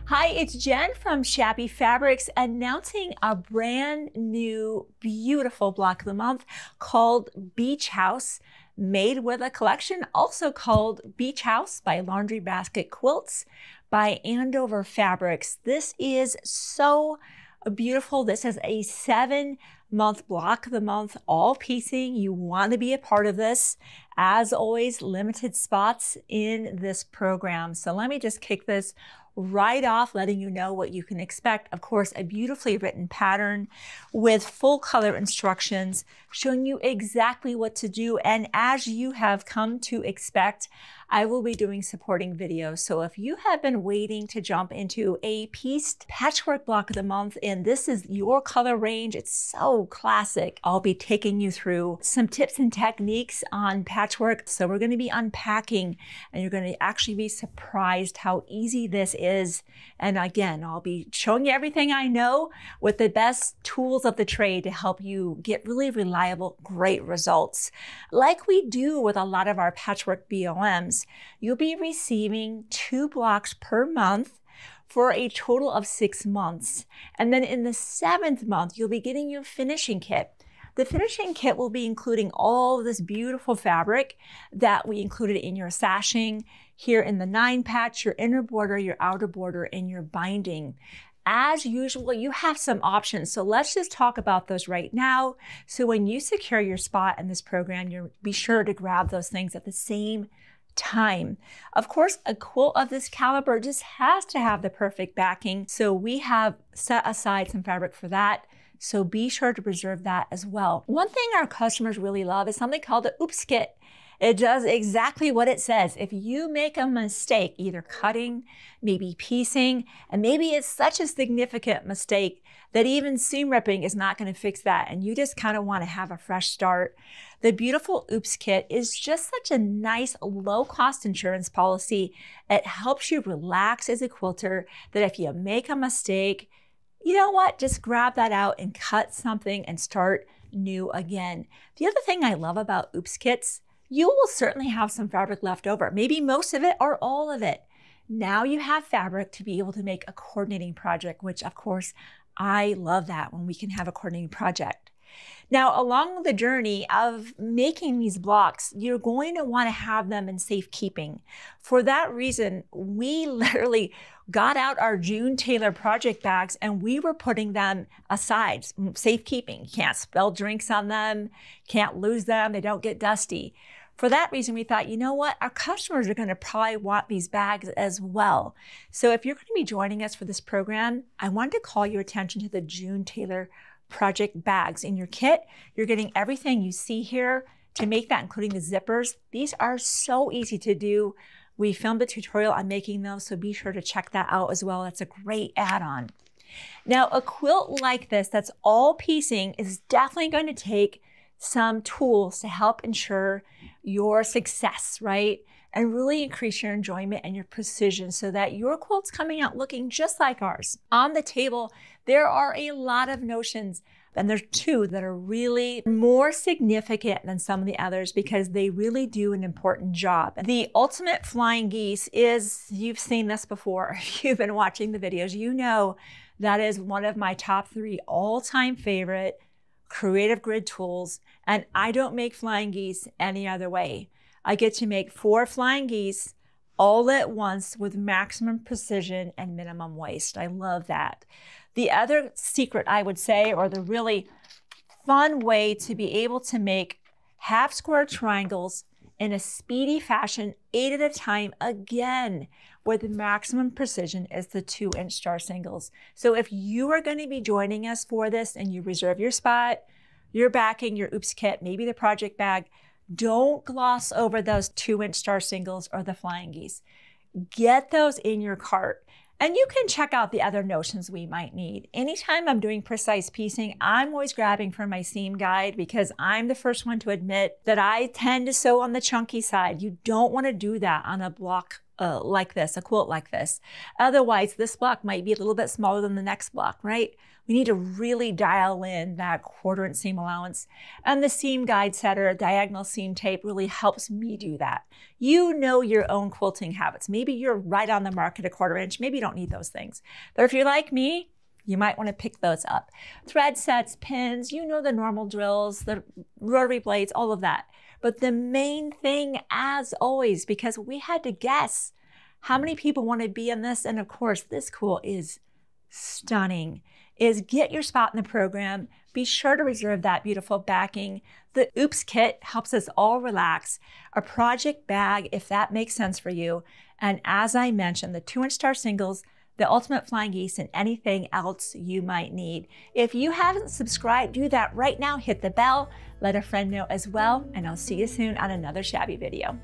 Hi, it's Jen from Shabby Fabrics announcing a brand new beautiful block of the month called Beach House, made with a collection also called Beach House by Laundry Basket Quilts by Andover Fabrics. This is so beautiful. This is a 7-month block of the month, all piecing. You want to be a part of this. As always, limited spots in this program. So let me just kick this right off, letting you know what you can expect. Of course, a beautifully written pattern with full color instructions showing you exactly what to do. And as you have come to expect, I will be doing supporting videos. So if you have been waiting to jump into a pieced patchwork block of the month, and this is your color range, it's so classic, I'll be taking you through some tips and techniques on patchwork. So we're going to be unpacking, and you're going to actually be surprised how easy this is. And again, I'll be showing you everything I know with the best tools of the trade to help you get really reliable, great results. Like we do with a lot of our patchwork BOMs, you'll be receiving 2 blocks per month for a total of 6 months. And then in the 7th month, you'll be getting your finishing kit. The finishing kit will be including all of this beautiful fabric that we included in your sashing, here in the 9 patch, your inner border, your outer border, and your binding. As usual, you have some options. So let's just talk about those right now. So when you secure your spot in this program, you'll be sure to grab those things at the same time. Of course, a quilt of this caliber just has to have the perfect backing. So we have set aside some fabric for that. So be sure to preserve that as well. One thing our customers really love is something called the oops kit. It does exactly what it says. If you make a mistake, either cutting, maybe piecing, and maybe it's such a significant mistake that even seam ripping is not going to fix that, and you just kind of want to have a fresh start, the beautiful Oops Kit is just such a nice low-cost insurance policy. It helps you relax as a quilter, that if you make a mistake, you know what, just grab that out and cut something and start new again. The other thing I love about Oops Kits, you will certainly have some fabric left over, maybe most of it or all of it. Now you have fabric to be able to make a coordinating project, which of course, I love that when we can have a coordinating project. Now, along the journey of making these blocks, you're going to want to have them in safekeeping. For that reason, we literally got out our June Taylor project bags and we were putting them aside, safekeeping. You can't spill drinks on them, can't lose them, they don't get dusty. For that reason, we thought, you know what, our customers are going to probably want these bags as well. So if you're going to be joining us for this program, I wanted to call your attention to the June Taylor project bags. In your kit, you're getting everything you see here to make that, including the zippers. These are so easy to do. We filmed a tutorial on making those, so be sure to check that out as well. That's a great add-on. Now, a quilt like this that's all piecing is definitely going to take some tools to help ensure your success, right? And really increase your enjoyment and your precision so that your quilt's coming out looking just like ours. On the table, there are a lot of notions, and there's 2 that are really more significant than some of the others because they really do an important job. The ultimate flying geese is, you've seen this before, if you've been watching the videos, you know that is one of my top 3 all-time favorite creative grid tools, and I don't make flying geese any other way. I get to make 4 flying geese all at once with maximum precision and minimum waste. I love that. The other secret, I would say, or the really fun way to be able to make half square triangles in a speedy fashion, 8 at a time, again, with maximum precision, is the 2-inch star singles. So if you are going to be joining us for this and you reserve your spot, your backing, your Oops Kit, maybe the project bag, don't gloss over those 2-inch star singles or the flying geese. Get those in your cart. And you can check out the other notions we might need. Anytime I'm doing precise piecing, I'm always grabbing from my seam guide because I'm the first one to admit that I tend to sew on the chunky side. You don't want to do that on a block like this, a quilt like this. Otherwise, this block might be a little bit smaller than the next block, right? We need to really dial in that 1/4 inch seam allowance. And the seam guide setter, diagonal seam tape, really helps me do that. You know your own quilting habits. Maybe you're right on the mark at a 1/4 inch. Maybe you don't need those things. But if you're like me, you might want to pick those up. Thread sets, pins, you know the normal drills, the rotary blades, all of that. But the main thing, as always, because we had to guess how many people want to be in this, and of course, this quilt is stunning, is get your spot in the program. Be sure to reserve that beautiful backing. The Oops kit helps us all relax. A project bag, if that makes sense for you. And as I mentioned, the 2-inch star singles, the ultimate flying geese, and anything else you might need. If you haven't subscribed, do that right now. Hit the bell, let a friend know as well, and I'll see you soon on another Shabby video.